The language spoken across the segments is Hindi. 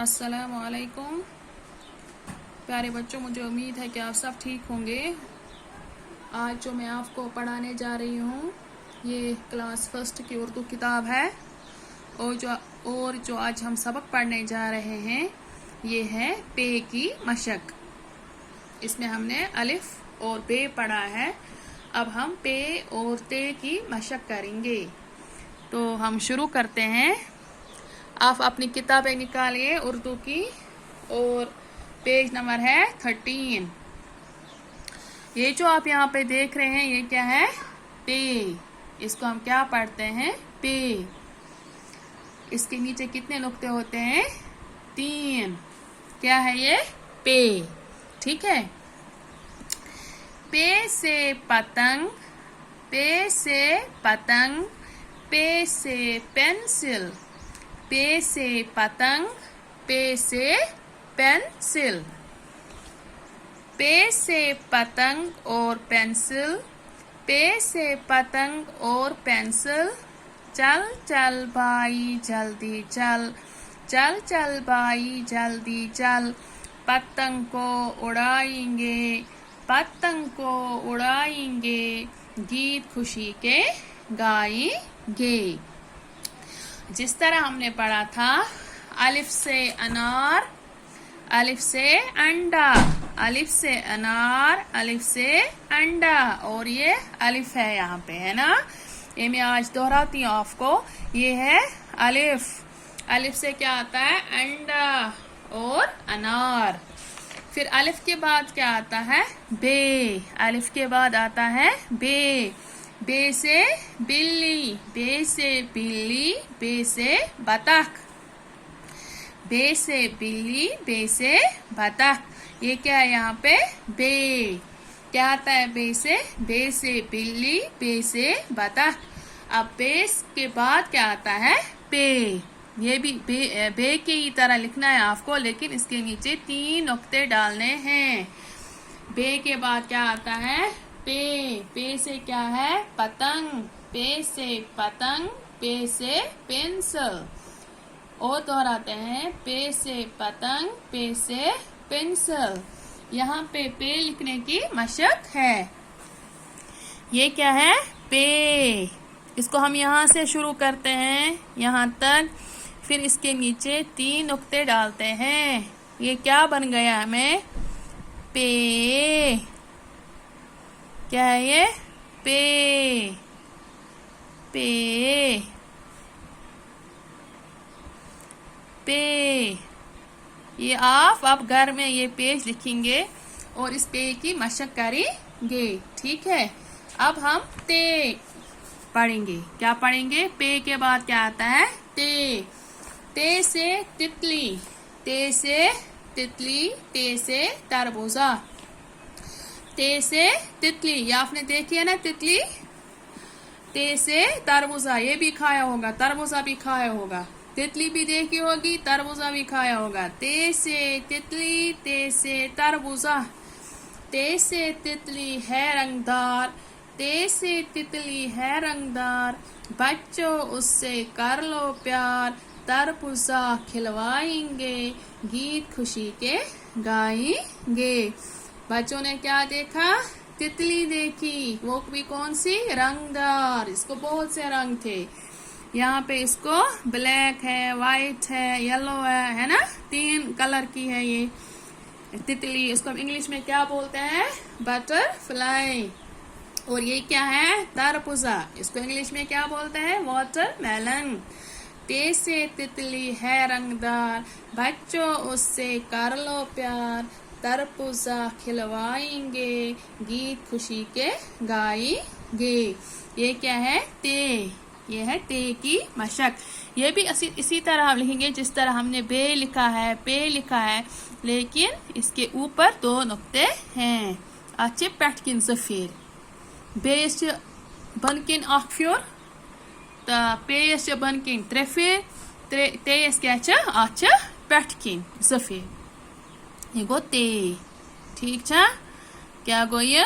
अस्सलामुअलैकुम प्यारे बच्चों, मुझे उम्मीद है कि आप सब ठीक होंगे। आज जो मैं आपको पढ़ाने जा रही हूँ ये क्लास फर्स्ट की उर्दू किताब है और जो आज हम सबक पढ़ने जा रहे हैं ये है पे की मशक। इसमें हमने अलिफ और बे पढ़ा है। अब हम पे और ते की मशक करेंगे। तो हम शुरू करते हैं। आप अपनी किताबें निकालिए उर्दू की और पेज नंबर है 13। ये जो आप यहाँ पे देख रहे हैं ये क्या है? पे। इसको हम क्या पढ़ते हैं? पे। इसके नीचे कितने नुक्ते होते हैं? 3। क्या है ये? पे। ठीक है। पे से पतंग, पे से पतंग, पे से पेंसिल, पे से पतंग, पे से पेंसिल, पे से पतंग और पेंसिल, पे से पतंग और पेंसिल, चल चल भाई जल्दी चल, चल चल भाई जल्दी चल, पतंग को उड़ाएंगे, पतंग को उड़ाएंगे, गीत खुशी के गाएंगे। जिस तरह हमने पढ़ा था, अलिफ से अनार, अलिफ से अंडा, अलिफ से अनार, अलिफ से अंडा, और ये अलिफ है यहाँ पे, है ना। ये मैं आज दोहराती हूँ आपको। ये है अलिफ। अलिफ से क्या आता है? अंडा और अनार। फिर अलिफ के बाद क्या आता है? बे। अलिफ के बाद आता है बे। बे से बिल्ली, बे से बिल्ली, बे से बतख, बे से बिल्ली, बे से बतख। ये क्या है यहाँ पे? बे। क्या आता है बे से? बे से बिल्ली, बे से बतख। अब बे के बाद क्या आता है? पे। ये भी बे की ही तरह लिखना है आपको, लेकिन इसके नीचे 3 नुक्ते डालने हैं। बे के बाद क्या आता है? पे। पे से क्या है? पतंग, पे से पतंग, पे से पेंसिल। और दोहराते हैं, पे से पतंग, पे से पेंसिल। यहाँ पे लिखने की मशक है। ये क्या है? पे। इसको हम यहाँ से शुरू करते हैं यहाँ तक, फिर इसके नीचे 3 नुक्ते डालते हैं। ये क्या बन गया हमें? पे। क्या है ये? पे। पे। पे। ये आप अब घर में ये पेज लिखेंगे और इस पे की मशक करेंगे। ठीक है। अब हम ते पढ़ेंगे। क्या पढ़ेंगे? पे के बाद क्या आता है? ते। ते से तितली, ते से तितली, ते से तरबूजा, ते से तितली। ये आपने देखी है ना तितली। ते से तरबूजा, ये भी खाया होगा, तरबूजा भी खाया होगा, तितली भी देखी होगी, तरबूजा भी खाया होगा। ते से तितली, ते से तरबूजा, ते से तितली है रंगदार, ते से तितली है रंगदार, बच्चों उससे कर लो प्यार, तरबूजा खिलवाएंगे, गीत खुशी के गाएंगे। बच्चों ने क्या देखा? तितली देखी। वो भी कौन सी? रंगदार। इसको बहुत से रंग थे। यहाँ पे इसको ब्लैक है, वाइट है, येलो है ना। 3 कलर की है ये तितली। इसको हम इंग्लिश में क्या बोलते हैं? बटरफ्लाई। और ये क्या है? तरबूजा। इसको इंग्लिश में क्या बोलते हैं? वाटरमेलन। ते से तितली है रंगदार, बच्चों उससे कर लो प्यार, तरबूजा खिलवाएंगे, गीत खुशी के गाएंगे। ये क्या है? ते। ये है ते की मशक। ये भी इसी तरह हम लिखेंगे जिस तरह हमने बे लिखा है, पे लिखा है, लेकिन इसके ऊपर 2 नुक्ते हैं। अच्छे पैटकिन सफेद बेस बनकिन अक्फ्योर तो पेस बनकिन 3 फेर तेस क्या अच्छा पैटकिन सफेद। ये गो ते। ठीक छा? क्या गो ये?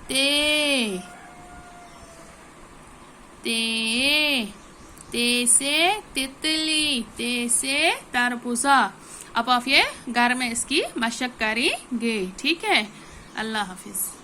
ते। ते। ते से तितली, ते से तरबूजा। अब आप ये घर में इसकी मशक करेंगे, ठीक है। अल्लाह हाफिज।